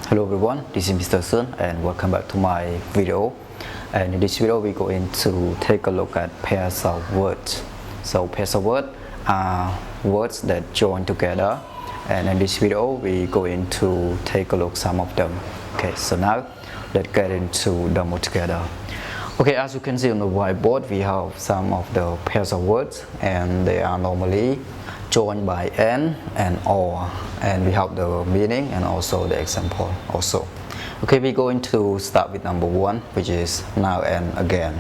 Hello everyone, this is Mr. Sun and welcome back to my video. And in this video we're going to take a look at pairs of words. So pairs of words are words that join together, and in this video we're going to take a look some of them. Okay, so now let's get into them all together. Okay, as you can see on the whiteboard we have some of the pairs of words, and they are normally joined by "and" and "or", and we have the meaning and also the example also. Okay, we're going to start with number one, which is now and again.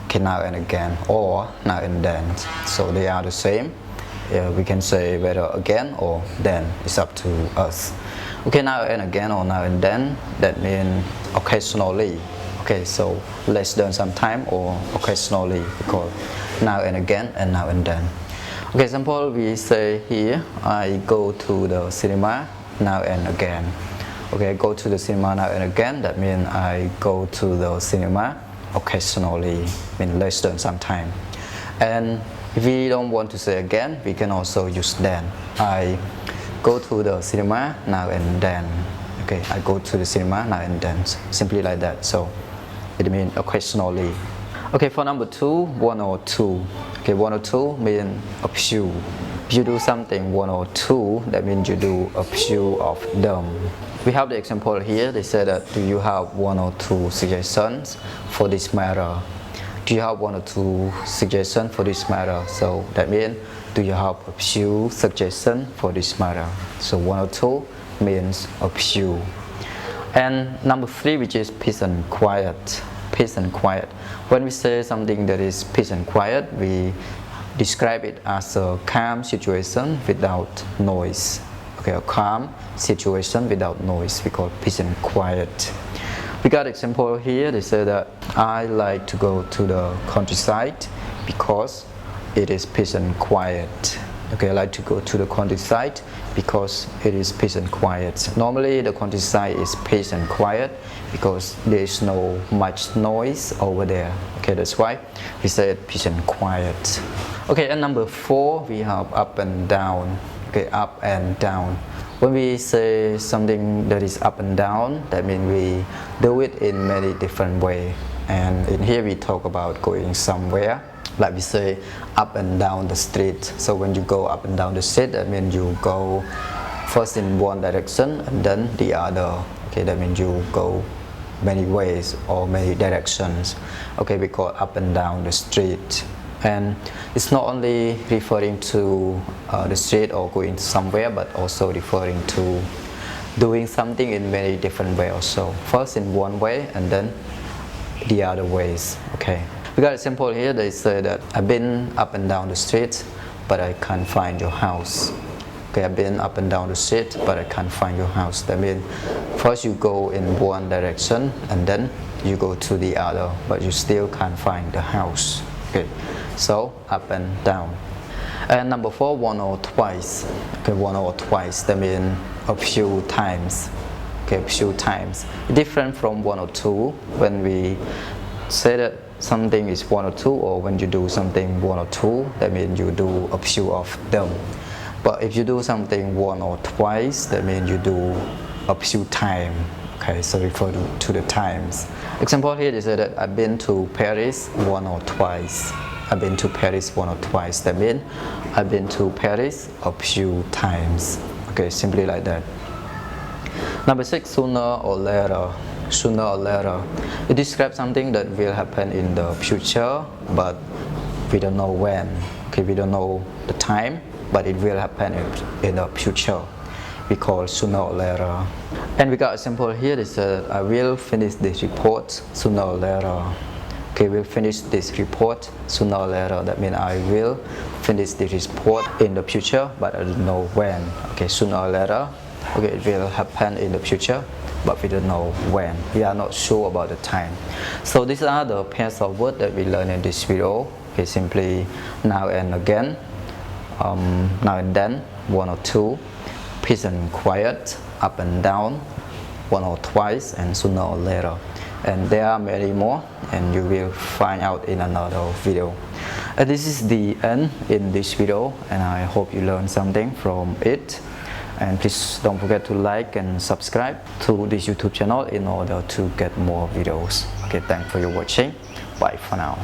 Okay, now and again, or now and then, so they are the same. We can say whether again or then, it's up to us. Okay, now and again or now and then, that means occasionally. Okay, so less than sometime or occasionally, because now and again and now and then. Okay, example, we say here, I go to the cinema now and again. Okay, I go to the cinema now and again, that means I go to the cinema occasionally, means less than some time. And if we don't want to say again, we can also use then. I go to the cinema now and then. Okay, I go to the cinema now and then, simply like that. So it means occasionally. Okay, for number two, one or two. Okay, one or two means a few. If you do something one or two, that means you do a few of them. We have the example here. They say that, do you have one or two suggestions for this matter? Do you have one or two suggestions for this matter? So that means, do you have a few suggestions for this matter? So one or two means a few. And number three, which is peace and quiet. Peace and quiet. When we say something that is peace and quiet, we describe it as a calm situation without noise. Okay, a calm situation without noise, we call peace and quiet. We got example here. They say that I like to go to the countryside because it is peace and quiet. Okay, I like to go to the countryside because it is peace and quiet. Normally the countryside is peace and quiet because there is no much noise over there. Okay, that's why we say peace and quiet. Okay, and number four, we have up and down. Okay, up and down. When we say something that is up and down, that means we do it in many different ways. And in here we talk about going somewhere. Like we say up and down the street. So when you go up and down the street, that means you go first in one direction and then the other. Okay, that means you go many ways or many directions. Okay, we call up and down the street. And it's not only referring to the street or going somewhere, but also referring to doing something in many different ways also. First in one way and then the other ways. Okay. We got a example here. They say that I've been up and down the street, but I can't find your house. Okay, I've been up and down the street, but I can't find your house. That means first you go in one direction and then you go to the other, but you still can't find the house. Okay, so up and down. And number four, one or twice. Okay, one or twice. That means a few times. Okay, a few times. Different from one or two. When we say that something is one or two, or when you do something one or two, that means you do a few of them. But if you do something one or twice, that means you do a few times. Okay, so refer to the times. Example here, they say that I've been to Paris one or twice. I've been to Paris one or twice. That means I've been to Paris a few times. Okay, simply like that. Number six, sooner or later. Sooner or later. It describes something that will happen in the future, but we don't know when. Okay, we don't know the time, but it will happen in the future. We call sooner or later. And we got a sample here. They said, I will finish this report sooner or later. Okay, we'll finish this report sooner or later. That means I will finish this report in the future, but I don't know when. Okay, sooner or later. Okay, it will happen in the future, but we don't know when. We are not sure about the time. So these are the pairs of words that we learned in this video. Okay, simply now and again, now and then, one or two, peace and quiet, up and down, one or twice, and sooner or later. And there are many more, and you will find out in another video. And this is the end in this video, and I hope you learned something from it. and please don't forget to like and subscribe to this YouTube channel in order to get more videos. Okay, thanks for your watching. Bye for now.